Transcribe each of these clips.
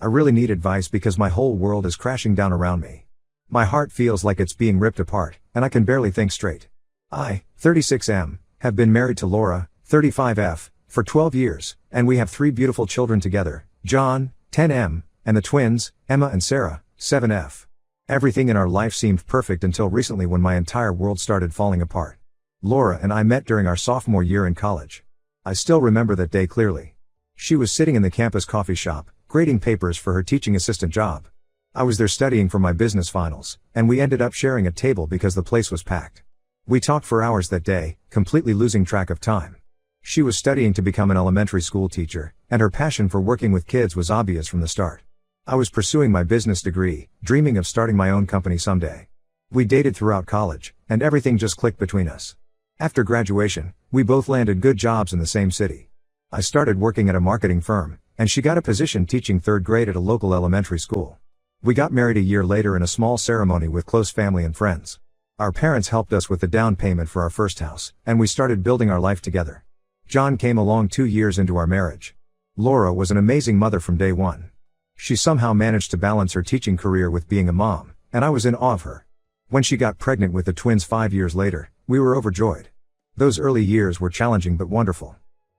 I really need advice because my whole world is crashing down around me. My heart feels like it's being ripped apart, and I can barely think straight. I, 36M, have been married to Laura, 35F, for 12 years, and we have 3 beautiful children together, John, 10M, and the twins, Emma and Sarah, 7F. Everything in our life seemed perfect until recently when my entire world started falling apart. Laura and I met during our sophomore year in college. I still remember that day clearly. She was sitting in the campus coffee shop, grading papers for her teaching assistant job. I was there studying for my business finals, and we ended up sharing a table because the place was packed. We talked for hours that day, completely losing track of time. She was studying to become an elementary school teacher, and her passion for working with kids was obvious from the start. I was pursuing my business degree, dreaming of starting my own company someday. We dated throughout college, and everything just clicked between us. After graduation, we both landed good jobs in the same city. I started working at a marketing firm, and she got a position teaching 3rd grade at a local elementary school. We got married a year later in a small ceremony with close family and friends. Our parents helped us with the down payment for our first house, and we started building our life together. John came along 2 years into our marriage. Laura was an amazing mother from day one. She somehow managed to balance her teaching career with being a mom, and I was in awe of her. When she got pregnant with the twins 5 years later, we were overjoyed. Those early years were challenging but wonderful.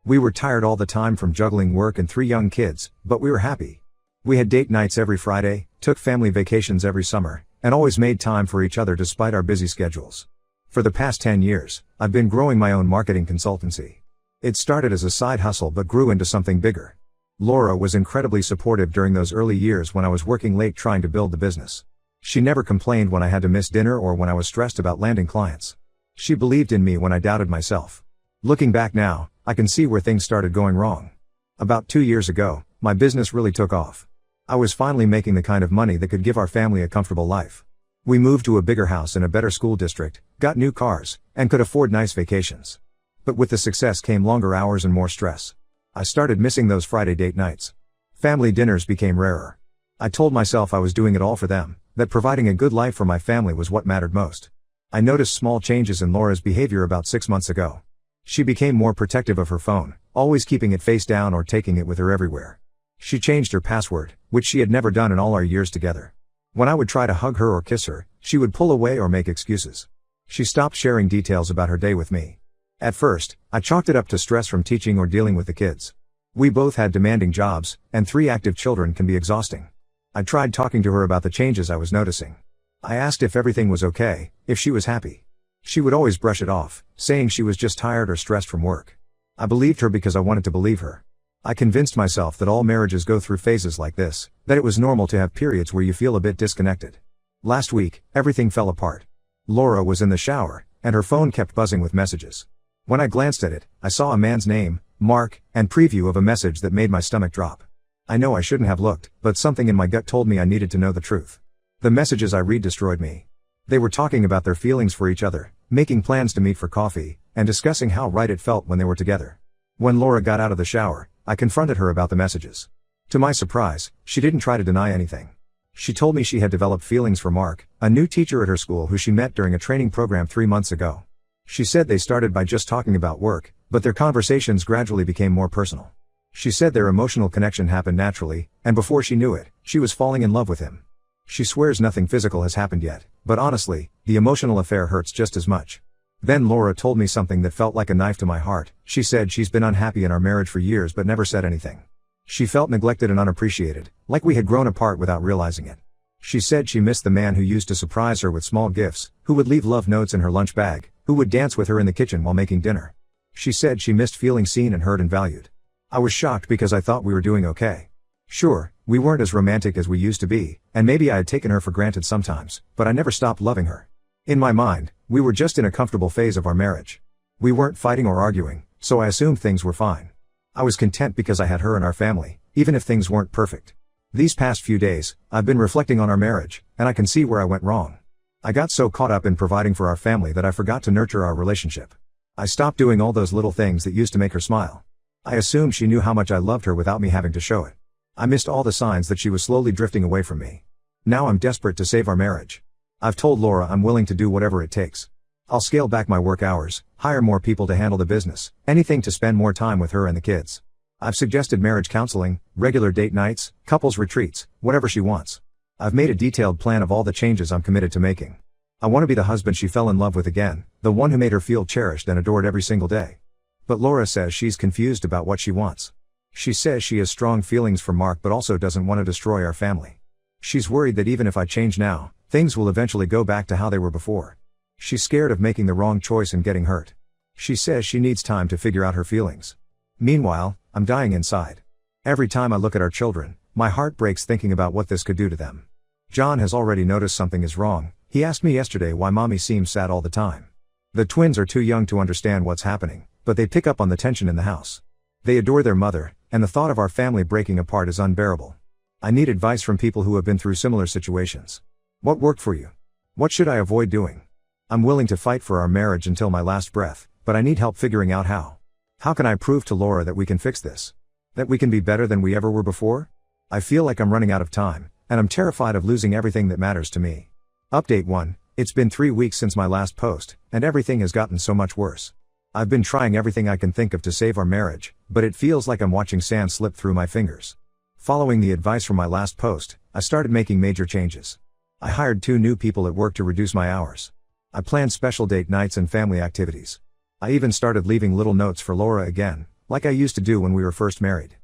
We were tired all the time from juggling work and 3 young kids, but we were happy. We had date nights every Friday, took family vacations every summer, and always made time for each other despite our busy schedules. For the past 10 years, I've been growing my own marketing consultancy. It started as a side hustle but grew into something bigger. Laura was incredibly supportive during those early years when I was working late trying to build the business. She never complained when I had to miss dinner or when I was stressed about landing clients. She believed in me when I doubted myself. Looking back now, I can see where things started going wrong. About 2 years ago, my business really took off. I was finally making the kind of money that could give our family a comfortable life. We moved to a bigger house in a better school district, got new cars, and could afford nice vacations. But with the success came longer hours and more stress. I started missing those Friday date nights. Family dinners became rarer. I told myself I was doing it all for them, that providing a good life for my family was what mattered most. I noticed small changes in Laura's behavior about 6 months ago. She became more protective of her phone, always keeping it face down or taking it with her everywhere. She changed her password, which she had never done in all our years together. When I would try to hug her or kiss her, she would pull away or make excuses. She stopped sharing details about her day with me. At first, I chalked it up to stress from teaching or dealing with the kids. We both had demanding jobs, and 3 active children can be exhausting. I tried talking to her about the changes I was noticing. I asked if everything was okay, if she was happy. She would always brush it off, saying she was just tired or stressed from work. I believed her because I wanted to believe her. I convinced myself that all marriages go through phases like this, that it was normal to have periods where you feel a bit disconnected. Last week, everything fell apart. Laura was in the shower, and her phone kept buzzing with messages. When I glanced at it, I saw a man's name, Mark, and preview of a message that made my stomach drop. I know I shouldn't have looked, but something in my gut told me I needed to know the truth. The messages I read destroyed me. They were talking about their feelings for each other, making plans to meet for coffee, and discussing how right it felt when they were together. When Laura got out of the shower, I confronted her about the messages. To my surprise, she didn't try to deny anything. She told me she had developed feelings for Mark, a new teacher at her school who she met during a training program 3 months ago. She said they started by just talking about work, but their conversations gradually became more personal. She said their emotional connection happened naturally, and before she knew it, she was falling in love with him. She swears nothing physical has happened yet, but honestly, the emotional affair hurts just as much. Then Laura told me something that felt like a knife to my heart. She said she's been unhappy in our marriage for years but never said anything. She felt neglected and unappreciated, like we had grown apart without realizing it. She said she missed the man who used to surprise her with small gifts, who would leave love notes in her lunch bag, who would dance with her in the kitchen while making dinner. She said she missed feeling seen and heard and valued. I was shocked because I thought we were doing okay. Sure, we weren't as romantic as we used to be, and maybe I had taken her for granted sometimes, but I never stopped loving her. In my mind, we were just in a comfortable phase of our marriage. We weren't fighting or arguing, so I assumed things were fine. I was content because I had her and our family, even if things weren't perfect. These past few days, I've been reflecting on our marriage, and I can see where I went wrong. I got so caught up in providing for our family that I forgot to nurture our relationship. I stopped doing all those little things that used to make her smile. I assumed she knew how much I loved her without me having to show it. I missed all the signs that she was slowly drifting away from me. Now I'm desperate to save our marriage. I've told Laura I'm willing to do whatever it takes. I'll scale back my work hours, hire more people to handle the business, anything to spend more time with her and the kids. I've suggested marriage counseling, regular date nights, couples retreats, whatever she wants. I've made a detailed plan of all the changes I'm committed to making. I want to be the husband she fell in love with again, the one who made her feel cherished and adored every single day. But Laura says she's confused about what she wants. She says she has strong feelings for Mark but also doesn't want to destroy our family. She's worried that even if I change now, things will eventually go back to how they were before. She's scared of making the wrong choice and getting hurt. She says she needs time to figure out her feelings. Meanwhile, I'm dying inside. Every time I look at our children, my heart breaks thinking about what this could do to them. John has already noticed something is wrong. He asked me yesterday why mommy seems sad all the time. The twins are too young to understand what's happening, but they pick up on the tension in the house. They adore their mother, and the thought of our family breaking apart is unbearable. I need advice from people who have been through similar situations. What worked for you? What should I avoid doing? I'm willing to fight for our marriage until my last breath, but I need help figuring out how. How can I prove to Laura that we can fix this? That we can be better than we ever were before? I feel like I'm running out of time, and I'm terrified of losing everything that matters to me. Update 1. It's been 3 weeks since my last post, and everything has gotten so much worse. I've been trying everything I can think of to save our marriage, but it feels like I'm watching sand slip through my fingers. Following the advice from my last post, I started making major changes. I hired 2 new people at work to reduce my hours. I planned special date nights and family activities. I even started leaving little notes for Laura again, like I used to do when we were first married.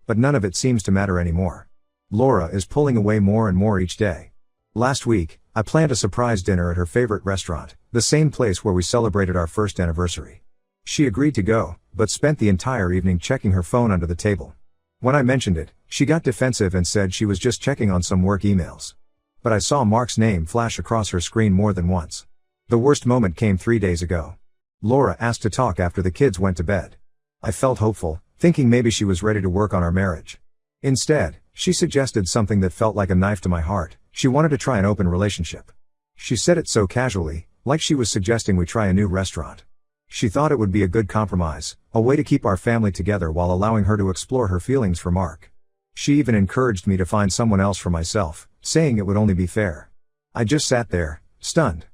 But none of it seems to matter anymore. Laura is pulling away more and more each day. Last week, I planned a surprise dinner at her favorite restaurant, the same place where we celebrated our first anniversary. She agreed to go, but spent the entire evening checking her phone under the table. When I mentioned it, she got defensive and said she was just checking on some work emails. But I saw Mark's name flash across her screen more than once. The worst moment came 3 days ago. Laura asked to talk after the kids went to bed. I felt hopeful, thinking maybe she was ready to work on our marriage. Instead, she suggested something that felt like a knife to my heart. She wanted to try an open relationship. She said it so casually, like she was suggesting we try a new restaurant. She thought it would be a good compromise, a way to keep our family together while allowing her to explore her feelings for Mark. She even encouraged me to find someone else for myself, saying it would only be fair. I just sat there, stunned.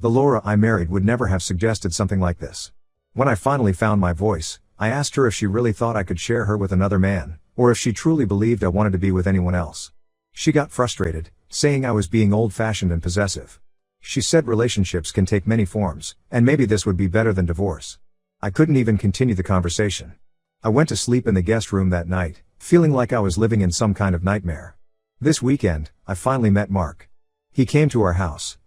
The Laura I married would never have suggested something like this. When I finally found my voice, I asked her if she really thought I could share her with another man, or if she truly believed I wanted to be with anyone else. She got frustrated, saying I was being old-fashioned and possessive. She said relationships can take many forms, and maybe this would be better than divorce. I couldn't even continue the conversation. I went to sleep in the guest room that night, feeling like I was living in some kind of nightmare. This weekend, I finally met Mark. He came to our house,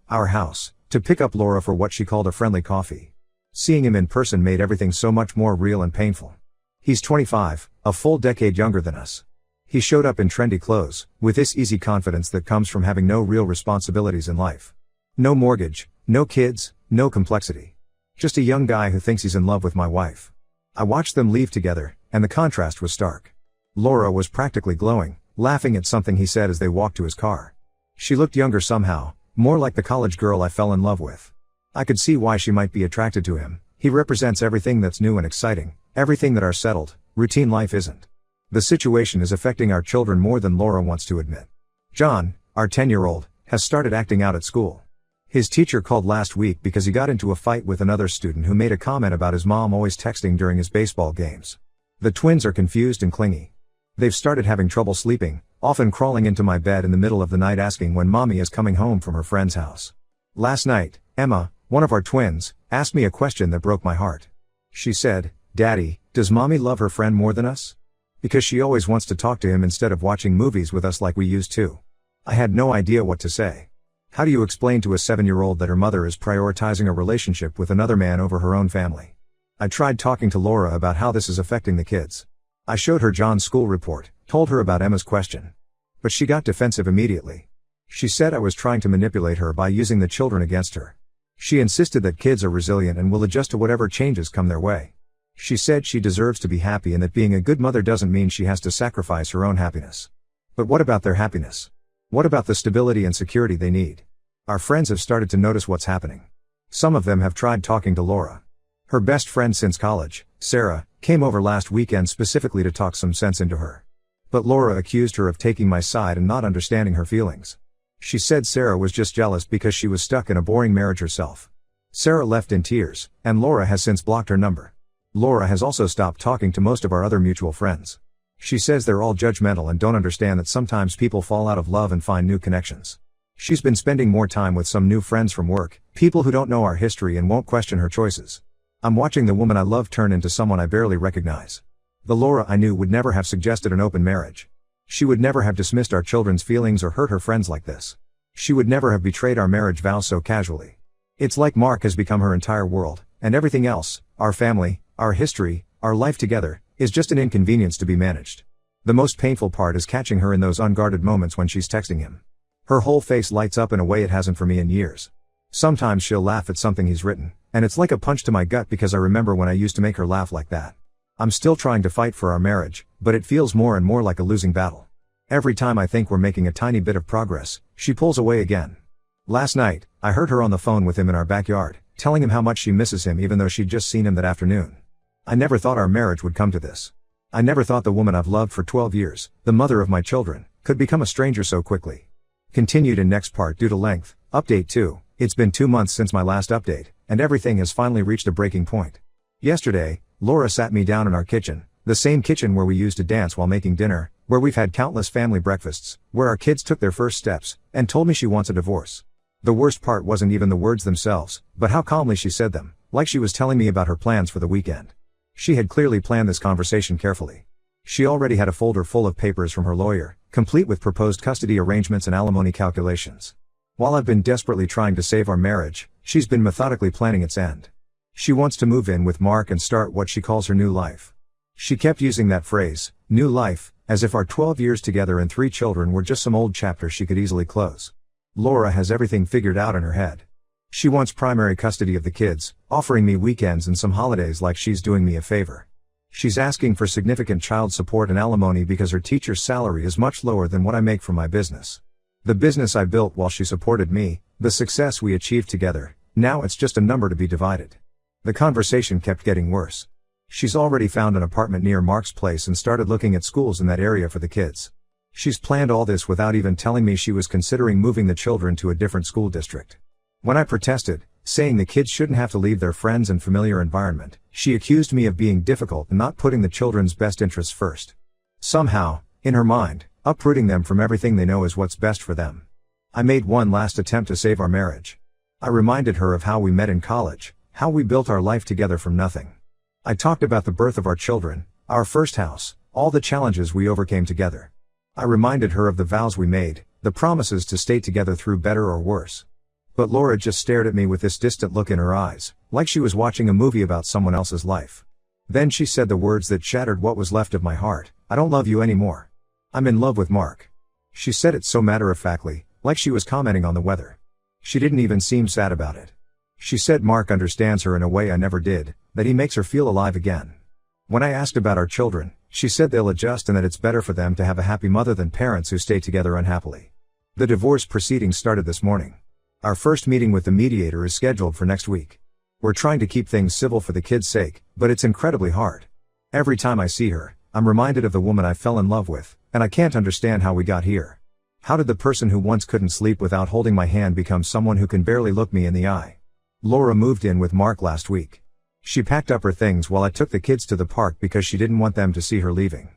to pick up Laura for what she called a friendly coffee. Seeing him in person made everything so much more real and painful. He's 25, a full decade younger than us. He showed up in trendy clothes, with this easy confidence that comes from having no real responsibilities in life. No mortgage, no kids, no complexity. Just a young guy who thinks he's in love with my wife. I watched them leave together, and the contrast was stark. Laura was practically glowing, laughing at something he said as they walked to his car. She looked younger somehow, more like the college girl I fell in love with. I could see why she might be attracted to him. He represents everything that's new and exciting, everything that our settled, routine life isn't. The situation is affecting our children more than Laura wants to admit. John, our 10-year-old, has started acting out at school. His teacher called last week because he got into a fight with another student who made a comment about his mom always texting during his baseball games. The twins are confused and clingy. They've started having trouble sleeping, often crawling into my bed in the middle of the night asking when mommy is coming home from her friend's house. Last night, Emma, one of our twins, asked me a question that broke my heart. She said, "Daddy, does mommy love her friend more than us? Because she always wants to talk to him instead of watching movies with us like we used to." I had no idea what to say. How do you explain to a 7-year-old that her mother is prioritizing a relationship with another man over her own family? I tried talking to Laura about how this is affecting the kids. I showed her John's school report, told her about Emma's question. But she got defensive immediately. She said I was trying to manipulate her by using the children against her. She insisted that kids are resilient and will adjust to whatever changes come their way. She said she deserves to be happy and that being a good mother doesn't mean she has to sacrifice her own happiness. But what about their happiness? What about the stability and security they need? Our friends have started to notice what's happening. Some of them have tried talking to Laura. Her best friend since college, Sarah, came over last weekend specifically to talk some sense into her. But Laura accused her of taking my side and not understanding her feelings. She said Sarah was just jealous because she was stuck in a boring marriage herself. Sarah left in tears, and Laura has since blocked her number. Laura has also stopped talking to most of our other mutual friends. She says they're all judgmental and don't understand that sometimes people fall out of love and find new connections. She's been spending more time with some new friends from work, people who don't know our history and won't question her choices. I'm watching the woman I love turn into someone I barely recognize. The Laura I knew would never have suggested an open marriage. She would never have dismissed our children's feelings or hurt her friends like this. She would never have betrayed our marriage vows so casually. It's like Mark has become her entire world, and everything else, our family, our history, our life together, is just an inconvenience to be managed. The most painful part is catching her in those unguarded moments when she's texting him. Her whole face lights up in a way it hasn't for me in years. Sometimes she'll laugh at something he's written, and it's like a punch to my gut because I remember when I used to make her laugh like that. I'm still trying to fight for our marriage, but it feels more and more like a losing battle. Every time I think we're making a tiny bit of progress, she pulls away again. Last night, I heard her on the phone with him in our backyard, telling him how much she misses him even though she'd just seen him that afternoon. I never thought our marriage would come to this. I never thought the woman I've loved for 12 years, the mother of my children, could become a stranger so quickly. Continued in next part due to length. Update 2. It's been 2 months since my last update, and everything has finally reached a breaking point. Yesterday, Laura sat me down in our kitchen, the same kitchen where we used to dance while making dinner, where we've had countless family breakfasts, where our kids took their first steps, and told me she wants a divorce. The worst part wasn't even the words themselves, but how calmly she said them, like she was telling me about her plans for the weekend. She had clearly planned this conversation carefully. She already had a folder full of papers from her lawyer, complete with proposed custody arrangements and alimony calculations. While I've been desperately trying to save our marriage, she's been methodically planning its end. She wants to move in with Mark and start what she calls her new life. She kept using that phrase, new life, as if our 12 years together and 3 children were just some old chapters she could easily close. Laura has everything figured out in her head. She wants primary custody of the kids, offering me weekends and some holidays like she's doing me a favor. She's asking for significant child support and alimony because her teacher's salary is much lower than what I make from my business. The business I built while she supported me, the success we achieved together, now it's just a number to be divided. The conversation kept getting worse. She's already found an apartment near Mark's place and started looking at schools in that area for the kids. She's planned all this without even telling me she was considering moving the children to a different school district. When I protested, saying the kids shouldn't have to leave their friends and familiar environment, she accused me of being difficult and not putting the children's best interests first. Somehow, in her mind, uprooting them from everything they know is what's best for them. I made one last attempt to save our marriage. I reminded her of how we met in college, how we built our life together from nothing. I talked about the birth of our children, our first house, all the challenges we overcame together. I reminded her of the vows we made, the promises to stay together through better or worse. But Laura just stared at me with this distant look in her eyes, like she was watching a movie about someone else's life. Then she said the words that shattered what was left of my heart, I don't love you anymore. I'm in love with Mark. She said it so matter-of-factly, like she was commenting on the weather. She didn't even seem sad about it. She said Mark understands her in a way I never did, that he makes her feel alive again. When I asked about our children, she said they'll adjust and that it's better for them to have a happy mother than parents who stay together unhappily. The divorce proceedings started this morning. Our first meeting with the mediator is scheduled for next week. We're trying to keep things civil for the kids' sake, but it's incredibly hard. Every time I see her, I'm reminded of the woman I fell in love with, and I can't understand how we got here. How did the person who once couldn't sleep without holding my hand become someone who can barely look me in the eye? Laura moved in with Mark last week. She packed up her things while I took the kids to the park because she didn't want them to see her leaving.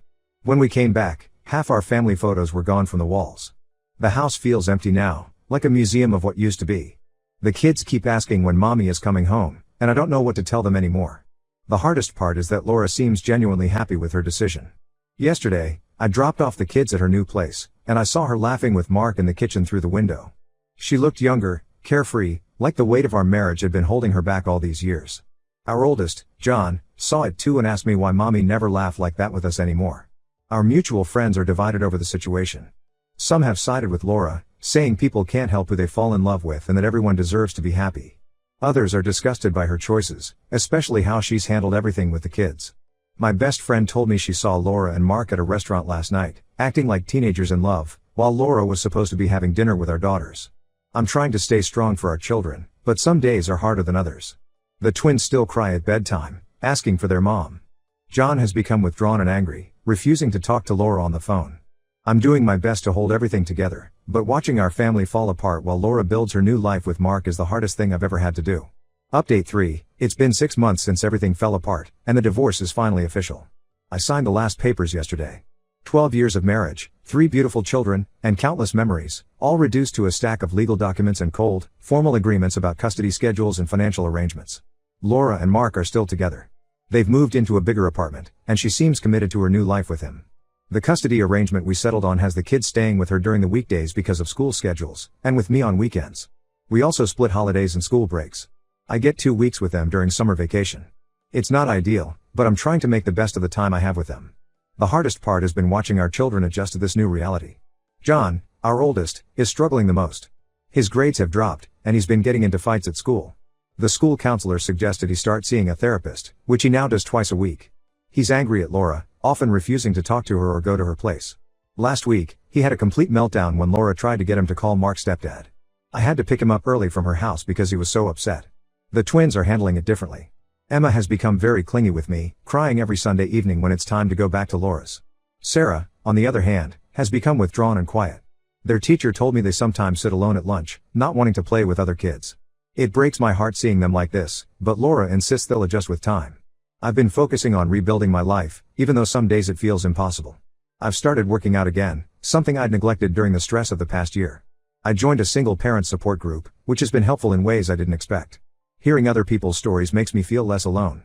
When we came back, half our family photos were gone from the walls. The house feels empty now, like a museum of what used to be. The kids keep asking when mommy is coming home, and I don't know what to tell them anymore. The hardest part is that Laura seems genuinely happy with her decision. Yesterday, I dropped off the kids at her new place, and I saw her laughing with Mark in the kitchen through the window. She looked younger, carefree, like the weight of our marriage had been holding her back all these years. Our oldest, John, saw it too and asked me why mommy never laughed like that with us anymore. Our mutual friends are divided over the situation. Some have sided with Laura, saying people can't help who they fall in love with and that everyone deserves to be happy. Others are disgusted by her choices, especially how she's handled everything with the kids. My best friend told me she saw Laura and Mark at a restaurant last night, acting like teenagers in love, while Laura was supposed to be having dinner with our daughters. I'm trying to stay strong for our children, but some days are harder than others. The twins still cry at bedtime, asking for their mom. John has become withdrawn and angry, refusing to talk to Laura on the phone. I'm doing my best to hold everything together, but watching our family fall apart while Laura builds her new life with Mark is the hardest thing I've ever had to do. Update 3, it's been 6 months since everything fell apart, and the divorce is finally official. I signed the last papers yesterday. 12 years of marriage, 3 beautiful children, and countless memories, all reduced to a stack of legal documents and cold, formal agreements about custody schedules and financial arrangements. Laura and Mark are still together. They've moved into a bigger apartment, and she seems committed to her new life with him. The custody arrangement we settled on has the kids staying with her during the weekdays because of school schedules, and with me on weekends. We also split holidays and school breaks. I get 2 weeks with them during summer vacation. It's not ideal, but I'm trying to make the best of the time I have with them. The hardest part has been watching our children adjust to this new reality. John, our oldest, is struggling the most. His grades have dropped, and he's been getting into fights at school. The school counselor suggested he start seeing a therapist, which he now does twice a week. He's angry at Laura, often refusing to talk to her or go to her place. Last week, he had a complete meltdown when Laura tried to get him to call Mark's stepdad. I had to pick him up early from her house because he was so upset. The twins are handling it differently. Emma has become very clingy with me, crying every Sunday evening when it's time to go back to Laura's. Sarah, on the other hand, has become withdrawn and quiet. Their teacher told me they sometimes sit alone at lunch, not wanting to play with other kids. It breaks my heart seeing them like this, but Laura insists they'll adjust with time. I've been focusing on rebuilding my life, even though some days it feels impossible. I've started working out again, something I'd neglected during the stress of the past year. I joined a single parent support group, which has been helpful in ways I didn't expect. Hearing other people's stories makes me feel less alone.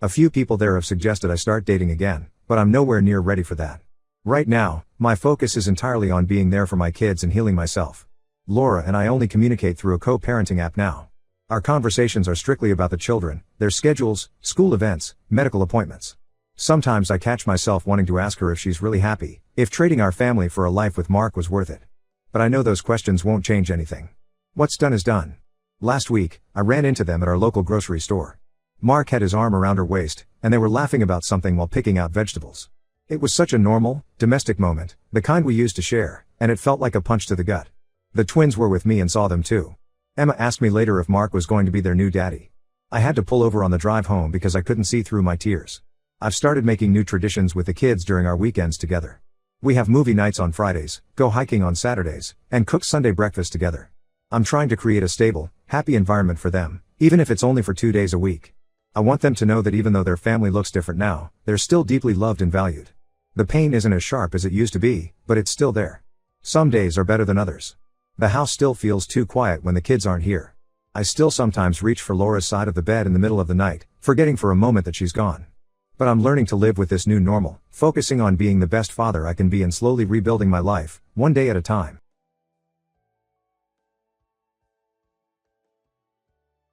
A few people there have suggested I start dating again, but I'm nowhere near ready for that. Right now, my focus is entirely on being there for my kids and healing myself. Laura and I only communicate through a co-parenting app now. Our conversations are strictly about the children, their schedules, school events, medical appointments. Sometimes I catch myself wanting to ask her if she's really happy, if trading our family for a life with Mark was worth it. But I know those questions won't change anything. What's done is done. Last week, I ran into them at our local grocery store. Mark had his arm around her waist, and they were laughing about something while picking out vegetables. It was such a normal, domestic moment, the kind we used to share, and it felt like a punch to the gut. The twins were with me and saw them too. Emma asked me later if Mark was going to be their new daddy. I had to pull over on the drive home because I couldn't see through my tears. I've started making new traditions with the kids during our weekends together. We have movie nights on Fridays, go hiking on Saturdays, and cook Sunday breakfast together. I'm trying to create a stable, happy environment for them, even if it's only for 2 days a week. I want them to know that even though their family looks different now, they're still deeply loved and valued. The pain isn't as sharp as it used to be, but it's still there. Some days are better than others. The house still feels too quiet when the kids aren't here. I still sometimes reach for Laura's side of the bed in the middle of the night, forgetting for a moment that she's gone. But I'm learning to live with this new normal, focusing on being the best father I can be and slowly rebuilding my life, one day at a time.